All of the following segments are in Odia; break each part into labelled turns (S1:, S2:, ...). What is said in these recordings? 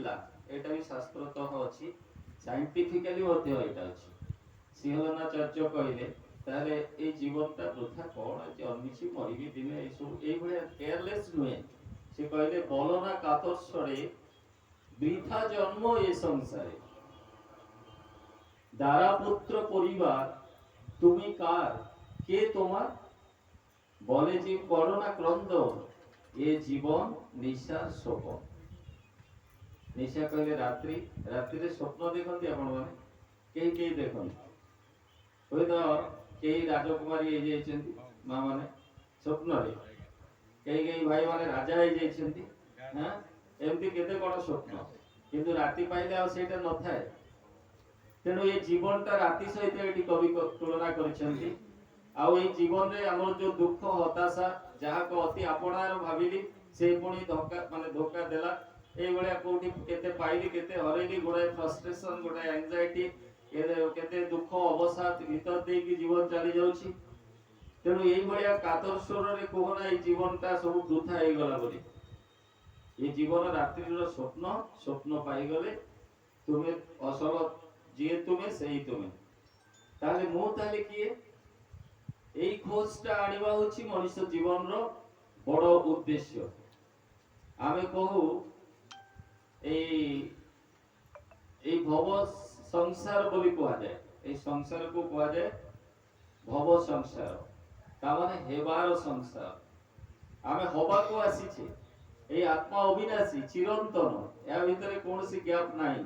S1: ଥିଲା এটা ବି ଶାସ୍ତ୍ରତଃ ଅଛି, ସାଇଣ୍ଟିଫିକାଲି ମଧ୍ୟ ଏଇଟା ଅଛି। ସିଂହନାଚାର୍ଯ୍ୟ କହିଲେ ତାହେଲେ ଏଇ ଜୀବନଟା ବୃଥା କଣ ଜନ୍ମିଛି ମରିବି ଦିନେ ଏଇସବୁ ଏଇଭଳିଆ କେୟାରଲେସ୍ ନୁହେଁ। ସେ କହିଲେ ବଲନା କାତର୍ଷରେ বৃথা জন্ম এ সংসারে, দ্বারা পুত্র পরিবার তুমি কার, কে তোমার, বলে যে করোনা ক্রন্দন, এ জীবন নিশার শোভন। নিশা କହିଲେ ରାତ୍ରି, ରାତିରେ ସ୍ୱପ୍ନ ଦେଖନ୍ତି ଆପଣ ମାନେ, କେହି କେହି ଦେଖନ୍ତି, ହୁଏତ କେହି ରାଜକୁମାରୀ ହେଇଯାଇଛନ୍ତି ମା ମାନେ ସ୍ୱପ୍ନରେ, କେହି କେହି ଭାଇ ମାନେ ରାଜା ହେଇଯାଇଛନ୍ତି, ଏମିତି କେତେ କଣ ସ୍ୱପ୍ନ, କିନ୍ତୁ ରାତି ପାଇଲେ ଆଉ ସେଇଟା ନଥାଏ। ତେଣୁ ଏ ଜୀବନଟା ରାତି ସହିତ ଏଠି କବି ତୁଳନା କରିଛନ୍ତି। ଆଉ ଏଇ ଜୀବନରେ ଆମର ଯୋଉ ଦୁଃଖ ହତାଶା ଯାହାକୁ ଅତି ଆପଣାର ଭାବିଲି ସେ ପୁଣି ଧୋକା ମାନେ ଧୋକା ଦେଲା, এইଭଳିଆ କୋଉଠି କେତେ ପାଇଲି କେତେ ହରେଇଲି, ଗୋଟାଏ ଫ୍ରଷ୍ଟ୍ରେସନ, ଗୋଟାଏ ଆଂଜାଇଟି, କେତେ ଦୁଃଖ ଅବସାଦ ଭିତର ଦେଇକି ଜୀବନ ଚାଲି ଯାଉଛି। ତେଣୁ এইଭଳିଆ କାତର ସ୍ୱରରେ କୁହନା ଏଇ ଜୀବନଟା ସବୁ ବୃଥା ହେଇଗଲା ବୋଲି। এই জীবন রাত্রির স্বপ্ন, স্বপ্ন পাইগলে তুমি অসল যে তুমি সেই তুমি। তাহলে ମୁଁ তাহলে কিয়ে এই খোঁজটা আনিবা হচ্ছে মনুষ্য জীবনর বড় উদ্দেশ্য। আমি কহু এই এই ভব সংসার বলি কুয়া যায়, এই সংসারକୁ কুয়াযাଏ ভব সংসার, তা মানে হেবার সংসার। আমি হବାକୁ আসিছি, এই আত্মা অবিনাশী চিরন্তন, এর ভিতরে কোনসি গ্যাপ নাই।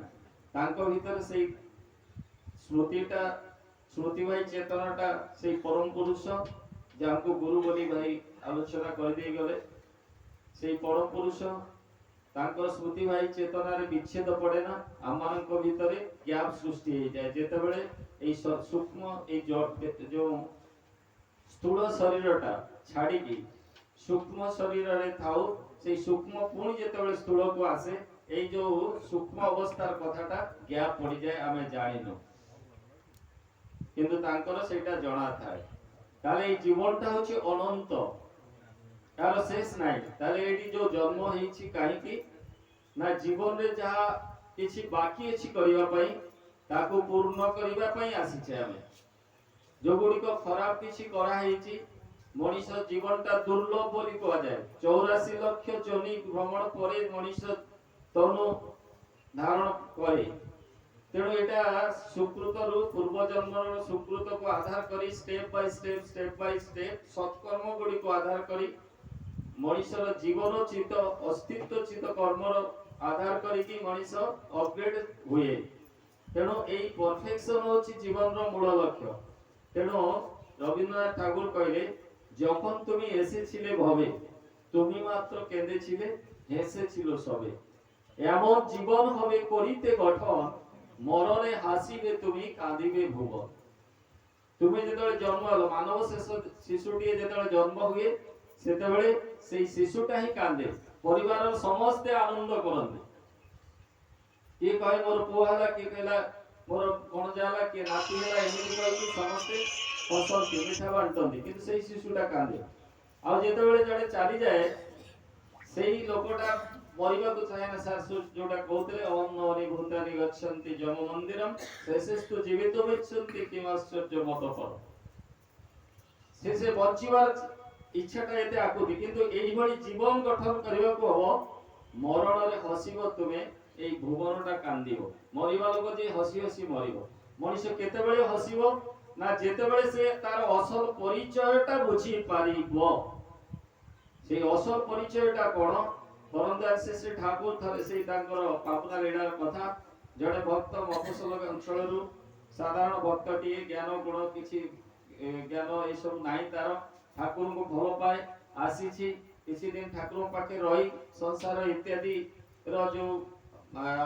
S1: তাঙ্ক ভিতরে সেই স্মৃতিটা, স্মৃতি ভাই চেতনাটা, সেই পরম পুরুষ যাহাকে গুরু বলি ভাই আলোচনা করে দিয়ে গেলে, সেই পরম পুরুষ তাঙ্কর স্মৃতি ভাই চেতনার বিচ্ছেদ পড়ে না, আমମାନଙ୍କ ভিতরে গ্যাপ সৃষ্টি হয়ে যায়। যেতবেলে এই সূক্ষ্ম এই যে স্থূল শরীরটা ছাড়িকি সূক্ষ্ম শরীরে থাও, সেই সূক্ষ্ম পুଣି যেতবেলে স্থূলକୁ আসে, এই যে সূক্ষ্ম অবস্থার কথাটা গ্যাপ পড়ি যায়, আমি জানিনু, কিন্তু তাঙ্কর সেটা জনা থাকে। তাহলে এই জীবনটা হচ্ছে অনন্ত, তার শেষ নাই। তাহলে এটি যে জন্ম হয়েছি কাহিকি না, জীবনে যাহা কিছু বাকি আছে করিবা পাই, তাকে পূর্ণ করিবা পাই আসিছে। আমি যেগুড়িক খরাপ কিছু করা হয়েছি, মনিষ জীবনটা দুর্লভ বলি কুয়া যায়। 84 লক্ষ জনি ভ্রমণ পরে মনিষ তনু ধারণ করে। তেণু এটা সুকৃতরু পূর্বজন্মর সুকৃতକୁ আধার করি স্টেপ বাই স্টেপ সৎকর্ম গুড়িକୁ আধার করি মনিষর জীবন চিত অস্তিত্ব চিত কর্মর আধার করিকি মনিষ অপগ্রেড হুয়ে। তেণু এই পরফেকশন হচ্ছে জীবনর মূল লক্ষ্য। তেণু রবীন্দ্রনাথ ঠাকুর কইলে, যখন তুমি এসেছিলে ভবে, তুমি মাত্র কেঁদেছিলে, হেসেছিল সবে। এমন জীবন হবে করিতে গঠন, মরণে হাসিবে তুমি, কাঁদিবে ভুবন। তুমি যেতବେଳେ জন্ম হলো, মানব শিশুটিয়ে যেতବେଳେ জন্ম হুয়ে, সেতବେଳେ সেই শিশুটা ହିଁ কাঁদে, পরিবারের সমস্তে আনন্দ করନ୍ତି। କିଏ କହେ ମୋର ପୁଅ ହେଲା, କିଏ କହିଲା ମୋର ଭଣଜା ହେଲା, କିଏ ନାତି ହେଲା, ଏମିତି କହିକି ସମସ୍ତେ ହସନ୍ତି, ମିଠା ବାଣ୍ଟନ୍ତି, କିନ୍ତୁ ସେଇ ଶିଶୁଟା କାନ୍ଦେ। ଆଉ ଯେତେବେଳେ ଜଣେ ଚାଲିଯାଏ, ସେଇ ଲୋକଟା ମରିବାକୁ ଚାହେଁ ନା। ସାର୍ ଯୋଉଟା କହୁଥିଲେ, ଅହନ୍ନୀ ଭୂତାନି ଗଚ୍ଛନ୍ତି ଯମ ମନ୍ଦିରମ୍, ଶେଷେସ୍ତୁ ଜୀବିତୁମ୍ ଇଚ୍ଛନ୍ତି କିମାଶ୍ଚର୍ଯ୍ୟ ମତପର। ସେ ବଞ୍ଚିବାର ଇଚ୍ଛାଟା ଏତେ ଆକୁତି, କିନ୍ତୁ এইভଳି জীবন গঠন କରିବାକୁ হব। মরণরে হসিব তুমি, এই ভুবনটা কান্দিব। মরিবা লোক যে হসি হসি মরিব। মଣିষ কেতেবেলে হসিব না, যেতেবেলে সে তার অসল পরিচয়টা বুঝি পারিব। সেই অসল পরিচয়টা কোন, বরন্দার শ্রী ঠাকুর থরে সেই তাঙ্কর পাপনা লীলার কথা। জনে ভক্ত মফসল অঞ্চলରୁ সাধারণ ভক্তটিয়ে জ্ঞান গুণ কিছু জ্ঞান এইসব নাই তার, ঠাকুরଙ୍କୁ ଭଲ পাଏ, ଆସିଛି କିଛି ଦିନ ଠାକୁରଙ୍କ ପାଖେ ରହି ସଂସାର ଇତ୍ୟାଦି ର ଯୋଉ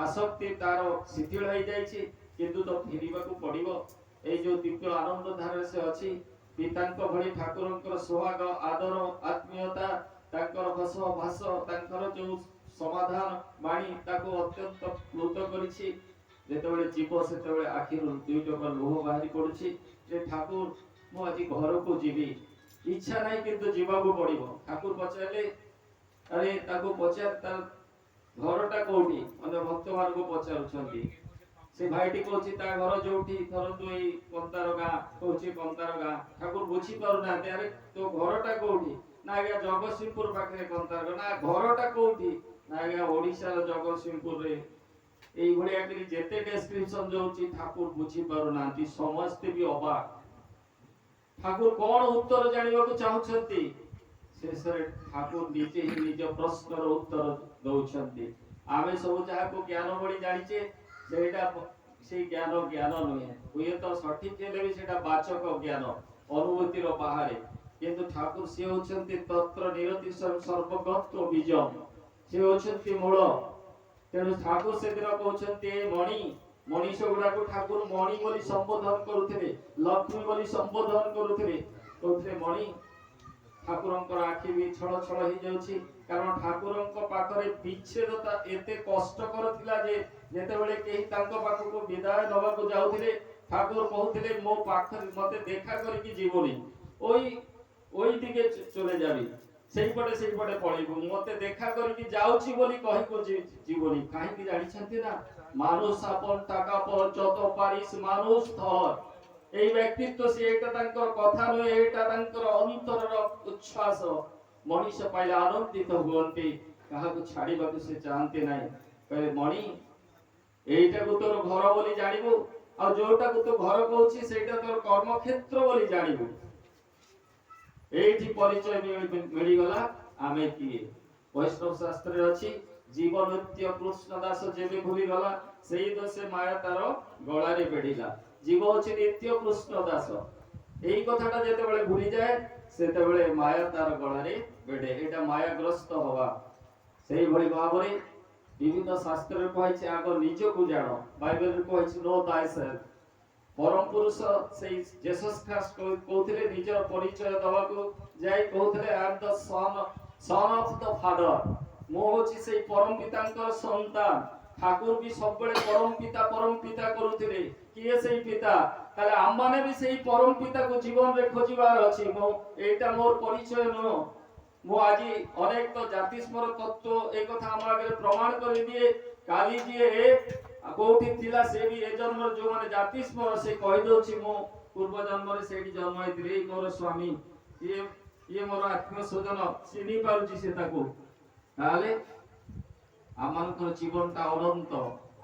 S1: আসক্তি তার শিথিল হয়ে যাইছি, কিন্তু তো ফিরিବାକୁ পড়িব। এই যে দিব্য আনন্দ ধারে সে ଅଛି, পিতাଙ୍କ ভଳି ଠାକୁରଙ୍କର সোহাଗ আদর আত্মীয়তা, ତାଙ୍କର ହସ ଭାଷ, ତାଙ୍କର ଯୋଉ ସମାଧାନ ବାଣୀ ତାକୁ ଅତ୍ୟନ୍ତ ପ୍ଲୁତ କରିଛି। ଯେତେବେଳେ ଯିବ ସେତେବେଳେ ଆଖିରୁ ଦୁଇ ଟୋପା ଲୁହ ବାହାରି ପଡୁଛି ଯେ ଠାକୁର ମୁଁ ଆଜି ଘରକୁ ଯିବି, ଇଚ୍ଛା ନାହିଁ କିନ୍ତୁ ଯିବାକୁ ପଡିବ। ଠାକୁର ପଚାରିଲେ, ଆରେ ତାକୁ ପଚାର ତାର ଘରଟା କୋଉଠି, ଅନ୍ୟ ଭକ୍ତ ମାନଙ୍କୁ ପଚାରୁଛନ୍ତି। ସେ ଭାଇଟି କହୁଛି ତା ଘର ଯୋଉଠି, ଧରନ୍ତୁ ଏଇ କନ୍ତାର ଗାଁ, କହୁଛି କନ୍ତାର ଗାଁ। ଠାକୁର ବୁଝି ପାରୁନାହାନ୍ତି, ଆରେ ତୋ ଘରଟା କୋଉଠି? ନା ଆଜ୍ଞା ଜଗତସିଂହପୁର ପାଖରେ କନ୍ତାର। ନା ଘରଟା କୋଉଠି? ନା ଆଜ୍ଞା ଓଡିଶାର ଜଗତସିଂହପୁରରେ। এইভাবে একটি যেতে ডেসক্রিপশন যাଉଛି ঠাকুর বুঝি পাରୁନାହାନ୍ତି, ସମସ୍ତେ ବି ଅବାକ। ଠାକୁର କଣ ଉତ୍ତର ଜାଣିବାକୁ ଚାହୁଁଛନ୍ତି? ଶେଷରେ ଠାକୁର ନିଜେ ହିଁ ନିଜ ପ୍ରଶ୍ନର ଉତ୍ତର ଦଉଛନ୍ତି। ଆମେ ସବୁ ଯାହାକୁ ଜ୍ଞାନ ଭଳି ଜାଣିଛେ ସେଇଟା ସେଇ ଜ୍ଞାନ ନୁହେଁ। ହୁଏତ ସଠିକ ହେଲେ ବି ସେଇଟା ବାଚକ ଜ୍ଞାନ, ଅନୁଭୂତିର ବାହାରେ। କିନ୍ତୁ ଠାକୁର ସିଏ ହଉଛନ୍ତି ତତ୍ର ନିରତି ସର୍ବଗତ ବୀଜମ୍, ସେ ହଉଛନ୍ତି ମୂଳ। ତେଣୁ ଠାକୁର ସେଦିନ କହୁଛନ୍ତି ଏ ମଣିଷ ଗୁଡାକୁ ଠାକୁର ମଣି ବୋଲି ସମ୍ବୋଧନ କରୁଥିଲେ, ଲକ୍ଷ୍ମୀ ବୋଲି ସମ୍ବୋଧନ କରୁଥିଲେ। କହୁଥିଲେ ମଣି। ଠାକୁରଙ୍କର ଆଖି ବି ଛଳ ଛଳ ହେଇଯାଉଛି, କାରଣ ଠାକୁରଙ୍କ ପାଖରେ ବିଚ୍ଛେଦତା ଏତେ କଷ୍ଟକର ଥିଲା ଯେ ଯେତେବେଳେ କେହି ତାଙ୍କ ପାଖକୁ ବିଦାୟ ନେବାକୁ ଯାଉଥିଲେ ଠାକୁର କହୁଥିଲେ ମୋ ପାଖରେ ମତେ ଦେଖା କରିକି ଯିବନି, ওই দিকে চলে যাবি, সেইপটে পড়িবু, মতে দেখা করিকি যাଉଛି ବୋଲି କହିକୁ জীবনী। কাহিনী জানিছেন না? মানুষ আপন টাকা পর যত পারিস মানুষ ধর। এই ব্যক্তিত্ব সে এটা তাঙ্কর কথা নয়, এটা তাঙ্কর অন্তরর উচ্ছ্বাস। মଣିষ পাইলে আনন্দিত ହୁଅନ୍ତି, କାହାକୁ ଛାଡ଼ିବାକୁ ସେ ଚାହାନ୍ତି ନାହିଁ। କହିଲେ ମଣି, এইটাକୁ ତୋର ଘର ବୋଲି ଜାଣିବୁ, ଆଉ ଯୋଉଟାକୁ ତୁ ଘର କହୁଛି ସେଇଟା ତୋର କର୍ମକ୍ଷେତ୍ର ବୋଲି ଜାଣିବୁ। এইটি পরিচয় মিলিগলা আমি কিয়ে। বৈষ্ণব শাস্ত্রে আছে জীবনত্য কৃষ্ণ দাস যেবে ভুলি গলা সেই দোষে মায়া তার গলারে বেড়িলা। জীব হচ্ছে নিত্য কৃষ্ণ দাস। এই কথাটা যেতেবেলে ভুলি যায় সেতেবেলে মায়া তার গলারে বেড়ে, এটা মায়াগ্রস্ত হওয়া। সেইভাবে ভাবে বিভিন্ন শাস্ত্রে কইছে আগ নিজকু জানো, বাইবেলে কইছে নো thyself। পরম পুরুষ সেই জেসস খ্রিস্ট কହୁଥିଲେ ନିଜର ପରିଚୟ ଦବାକୁ ଯାଇ କହୁଥିଲେ I am the son of the father. ମୁଁ ହଉଛି ସେଇ ପରମ ପିତାଙ୍କର ସନ୍ତାନ। ଠାକୁର ବି ସବୁବେଳେ ପରମ ପିତା କରୁଥିଲେ। କିଏ ସେଇ ପିତା? ତାହେଲେ ଆମମାନେ ବି ସେଇ ପରମ ପିତାକୁ ଜୀବନରେ ଖୋଜିବାର ଅଛି। এইটা ମୋର ପରିଚୟ ନୁହଁ। ମୁଁ ଆଜି ଅନେକ ତ ଜାତିସ୍ମର ତତ୍ତ୍ୱ এই କଥା ଆମ ଆଗରେ ପ୍ରମାଣ କରିଦିଏ। କାଲି ଯିଏ କୋଉଠି ଥିଲା ସେ ବି ଏ ଜନ୍ମର ଯୋଉମାନେ ଜାତିସ୍ମର ସେ କହିଦଉଛି ମୁଁ ପୂର୍ବ ଜନ୍ମରେ ସେଇଠି ଜନ୍ମ ହେଇଥିଲି, ମୋର ସ୍ୱାମୀ ଇଏ ମୋର ଆତ୍ମୀୟ ସ୍ୱଜନ, ଚିହ୍ନି ପାରୁଛି ସେ ତାକୁ। ତାହେଲେ ଆମମାନଙ୍କର ଜୀବନଟା ଅନନ୍ତ।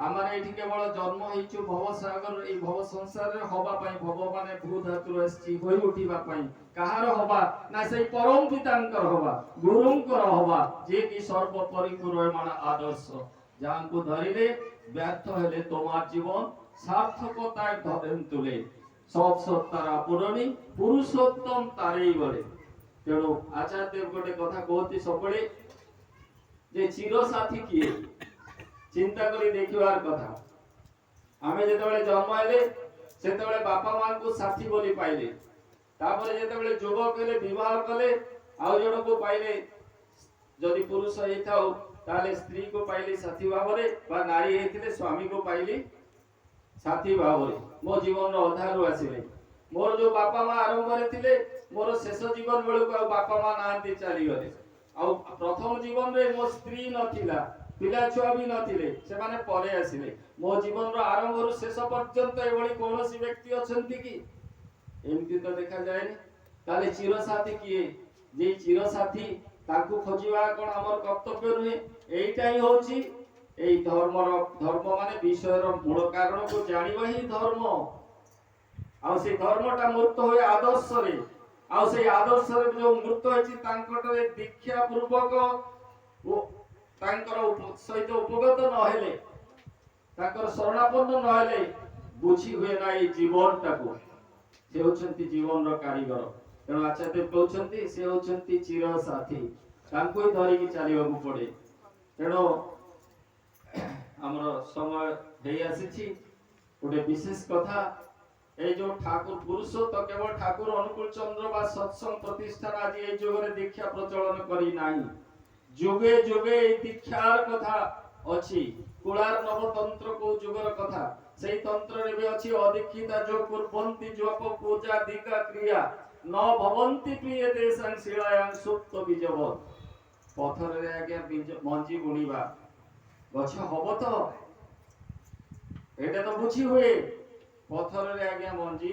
S1: ଆମେ ଏଇଠି କେବଳ ଜନ୍ମ ହେଇଛୁ ଭବସାଗର, ଏଇ ଭବ ସଂସାରରେ ହବା ପାଇଁ। ଭବ ମାନେ ଭୂ ଧାତୁର ଆସିଛି, ହୋଇ ଉଠିବା ପାଇଁ। କାହାର ହବା? ନା ସେଇ ପରମ ପିତାଙ୍କର ହବା, ଗୁରୁଙ୍କର ହବା, ଯିଏ କି ସର୍ବ ପରିପୂର୍ଣ୍ଣ ଆଦର୍ଶ। ଯାହାଙ୍କୁ ଧରିଲେ ব্যর্থ হলে তোমার জীবন সার্থকতায় ধরেন তুলে। সব সত্তার আপূরণী পুরুষোত্তম তারেই বলে। তেণু আচার্য গোটে কথা কহতি ସବୁବେଳେ যে চিরসাথী কিଏ চিন্তা করে দেখিবার কথা। আমি যেତେବେଳେ জন্ম হেলে সেତେବେଳେ বাপা মাଙ୍କୁ সাথী বলি পাইলে, তারপরে যেতেବେଳେ যুবক হেলে বিবাহ কলে ଆଉ ଜଣକୁ ପାଇଲେ, যদি পুরুষ ହେଇଥାଉ তাহলে স্ত্রী को পাইলি সাথী ভাବରେ, বা নারী ହେଇଥିଲେ স্বামী को পাইলি সাথী ভাବରେ। ମୋ ଜୀବନର ଅଧାରୁ ଆସିଲେ। ମୋର ଯୋଉ ବାପା ମା ଆରମ୍ଭରେ ଥିଲେ, ମୋର ଶେଷ ଜୀବନ ବେଳକୁ ଆଉ ବାପା ମା ନାହାନ୍ତି, ଚାଲିଗଲେ। ଆଉ ପ୍ରଥମ ଜୀବନରେ ମୋ ସ୍ତ୍ରୀ ନଥିଲା, ପିଲା ଛୁଆ ବି ନଥିଲେ, ସେମାନେ ପରେ ଆସିଲେ। ମୋ ଜୀବନର ଆରମ୍ଭରୁ ଶେଷ ପର୍ଯ୍ୟନ୍ତ ଏଭଳି କୌଣସି ବ୍ୟକ୍ତି ଅଛନ୍ତି କି? ଏମିତି ତ ଦେଖାଯାଏନି। ତାହେଲେ ଚିରସାଥୀ କିଏ? ଯେ ଚିରସାଥୀ ତାଙ୍କୁ ଖୋଜିବା କ'ଣ ଆମର କର୍ତ୍ତବ୍ୟ ନୁହେଁ? এইটা ହିଁ ହଉଛି এই ধর্ম মানে বিষয়ের মূল কারণକୁ জানিবা ହିଁ ধর্ম। ଆଉ সেই ধর্মটা মূর্ত হয়ে আদর্শরে, ଆଉ সেই আদর্শরে ଯୋଉ ମୂର୍ତ୍ତ ହେଇଛି ତାଙ୍କଠାରେ ଦୀକ୍ଷା ପୂର୍ବକ ତାଙ୍କର ସହିତ ଉପଗତ ନହେଲେ, ତାଙ୍କର ଶରଣାପନ୍ନ ନହେଲେ ବୁଝି ହୁଏ ନା এই জীবনটাକୁ। ସେ ହେଉଛନ୍ତି ଜୀବନର କାରିଗର। ତେଣୁ ଆଚାର୍ଯ୍ୟ କହୁଛନ୍ତି ସେ ହେଉଛନ୍ତି ଚିରସାଥୀ, ତାଙ୍କୁ ହିଁ ଧରିକି ଚାଲିବାକୁ ପଡେ। ତେଣୁ ଆମର ସମୟ ହେଇ ଆସିଛି। ଗୋଟେ ବିଶେଷ କଥା, এই যে ঠাকুর পুরুষোত্ত কেবল ঠাকুর অনুকূল চন্দ্র বা সৎসঙ্গ প্রতিষ্ঠান আজ এই যুগরে দীক্ষা প্রচলন করি নাই। যুগে যুগে এই দীক্ষার কথা ଅଛି। কুলার নবতন্ত্র কো যুগর কথা। সেই তন্ত্ରରେ ବି ଅଛି অদীক্ষিতা ଯୋ কুর্বন্তি জপ পূজা দীক্ষা ক্রিয়া ন ভবন্তি প্রিয় দেশাং শিলায়াং সুপ্ত বীজবৎ। পথরে আগে বীজ মঞ্জি বুଣିବା, ଗଛ ହବ ତ এটা তো ବୁଝି ହୁଏ ପଥରରେ ଆଜ୍ଞା ମଞ୍ଜି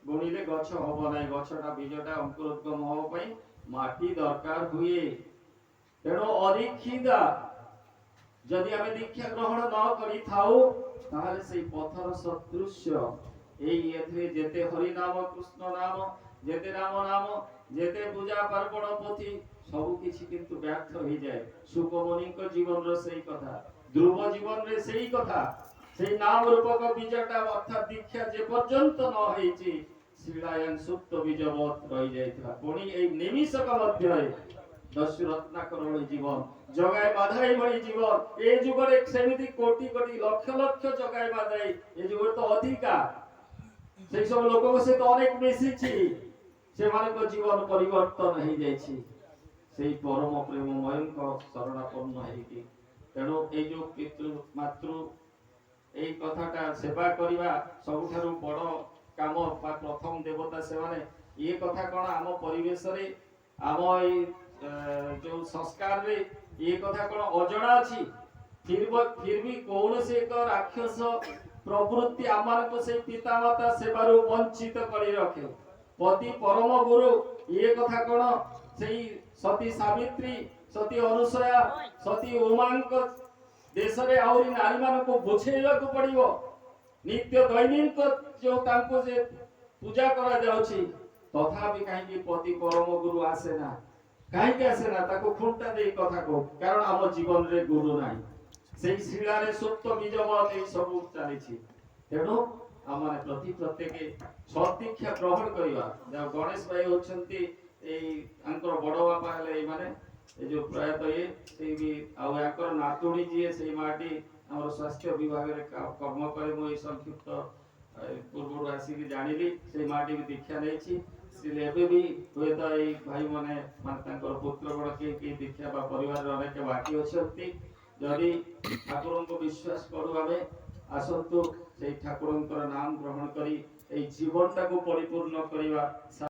S1: ବୁଣିଲେ ଗଛ ହବ ନାହିଁ, ଗଛଟା ବୀଜଟା ଅଙ୍କୁରୋଦ୍ଗମ ହବା ପାଇଁ ମାଟି ଦରକାର ହୁଏ। ତେଣୁ ଅଦୀକ୍ଷିତା ଯଦି ଆମେ ଦୀକ୍ଷା ଗ୍ରହଣ ନ କରିଥାଉ ତାହେଲେ ସେଇ ପଥର ସଦୃଶ୍ୟ ଏଇ ଏଥିରେ ଯେତେ ହରି ନାମ କୃଷ୍ଣ ନାମ, ଯେତେ ରାମ ନାମ, ଯେତେ ପୂଜା ପାର୍ବଣ ପୋଥି ସବୁ କିଛି କିନ୍ତୁ ବ୍ୟର୍ଥ ହେଇଯାଏ। ସୁକମଣିଙ୍କ ଜୀବନର ସେଇ କଥା, ଧ୍ରୁବ ଜୀବନରେ ସେଇ କଥା, ସେଇ ନାମ ରୂପକ ବୀଜଟା ଅର୍ଥାତ ଦୀକ୍ଷା ଯେ ପର୍ଯ୍ୟନ୍ତ ନ ହେଇଛି ଶିଳାୟନ ସୁପ୍ତ ବୀଜବତ ରହିଯାଇଥିଲା। ପୁଣି ଏଇ ନିମିଷକ ମଧ୍ୟରେ ଦସ୍ୟୁ ରତ୍ନାକର ଭଳି ଜୀବନ, ଜଗାଇ ମାଧାଇ ଭଳି ଜୀବନ, ଏ ଯୁଗରେ ସେମିତି କୋଟି କୋଟି ଲକ୍ଷ ଲକ୍ଷ ଜଗାଇ ମାଧାଇ ଏ ଯୁଗରେ ତ ଅଧିକା, সেই সব ଲୋକଙ୍କ ସହିତ ଅନେକ ମିଶିଛି, ସେମାନଙ୍କ ଜୀବନ ପରିବର୍ତ୍ତନ ହେଇଯାଇଛି ସେଇ ପରମ ପ୍ରେମମୟଙ୍କ ଶରଣାପନ୍ନ ହେଇକି। ତେଣୁ ଏଇ ଯୋଉ ପିତୃ ମାତୃ এই কথাটা সেবা କରିବା ସବୁଠାରୁ ବଡ଼ କାମ ବା ପ୍ରଥମ ଦେବତା ସେମାନେ। ଏ କଥା କଣ ଆମ ପରିବେଶରେ ଆମ ଏଇ ଯୋଉ ସଂସ୍କାରରେ ଏ କଥା କଣ ଅଜଣା ଅଛି? फिर भी କୌଣସି ଏକ ରାକ୍ଷସ ପ୍ରବୃତ୍ତି ଆମମାନଙ୍କୁ ସେଇ ପିତାମାତା ସେବାରୁ ବଞ୍ଚିତ କରି ରଖେ। ପତି ପରମ ଗୁରୁ ଏ କଥା କଣ ସେଇ ସତୀ ସାବିତ୍ରୀ, ସତୀ ଅନୁସୟା, ସତୀ ଉମାଙ୍କ ଦେଶରେ ଆହୁରି ନାରୀ ମାନଙ୍କୁ ବୁଝେଇବାକୁ ପଡିବ। ନିତ୍ୟ ଦୈନିକ ଯୋଉ ତାଙ୍କୁ ଯେ ପୂଜା କରାଯାଉଛି ତଥାପି କାହିଁକି ପତି ପରମ ଗୁରୁ ଆସେ ନା? କାହିଁକି ଆସେ ନା? ତାକୁ ଖୁଣ୍ଟା ଦେଇ କଥା କହୁ, କାରଣ ଆମ ଜୀବନରେ ଗୁରୁ ନାହିଁ। ସେଇ ଶିଳାରେ ସୁପ୍ତ ବୀଜବତ ଏଇ ସବୁ ଚାଲିଛି। ତେଣୁ ଆମମାନେ ପ୍ରତ୍ୟେକ ସଦୀକ୍ଷା ଗ୍ରହଣ କରିବା। ଯାହା ଗଣେଶ ଭାଇ ହଉଛନ୍ତି ଏଇ ଆଙ୍କର ବଡ ବାପା ହେଲେ ଏଇମାନେ ଏ ଯୋଉ ପ୍ରୟାତ ସେଇ ବି ଆଉ ଆଙ୍କର ନାତୁଣୀ ଯିଏ ସେଇ ମାଟି ଆମର ସ୍ୱାସ୍ଥ୍ୟ ବିଭାଗରେ କର୍ମ କରେ। ମୁଁ ଏଇ ସଂକ୍ଷିପ୍ତ ପୂର୍ବରୁ ଆସିକି ଜାଣିଲି ସେଇ ମାଟି ବି ଦୀକ୍ଷା ନେଇଛି। ଏବେ ବି ହୁଏତ ଏଇ ଭାଇ ମାନେ ତାଙ୍କର ପୁତ୍ର ଗଣ କିଏ ଦୀକ୍ଷା ବା ପରିବାରରେ ଅନେକ ବାକି ଅଛନ୍ତି। ଯଦି ଠାକୁରଙ୍କୁ ବିଶ୍ୱାସ କରୁ ଆମେ, ଆସନ୍ତୁ ସେଇ ଠାକୁରଙ୍କର ନାମ ଗ୍ରହଣ କରି ଏଇ ଜୀବନଟାକୁ ପରିପୂର୍ଣ୍ଣ କରିବା।